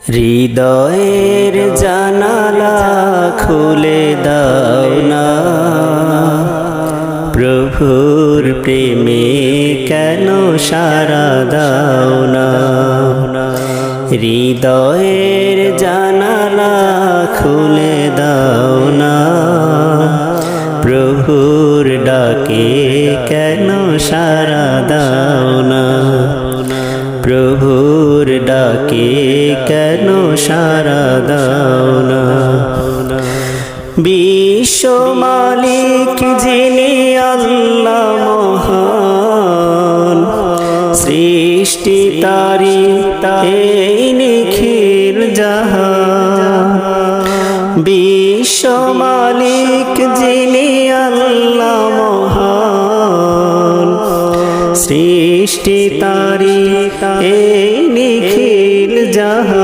হৃদয়ের জানালা খুলে দাও না, প্রভুর প্রেমে কেন সারা দাও না। হৃদয়ের জানালা খুলে দাও না, প্রভুর ডাকে কেন সারা দাও না। প্রভুর ডাকে কেন সারা দাও না। বিশ্ব মালিক যিনি আল্লাহ মহান, সৃষ্টি তারি এই নিখিল জাহান। বিশ্ব মালিক যিনি আল্লাহ মহান, সৃষ্টি তারি এই নিখিল জাহান।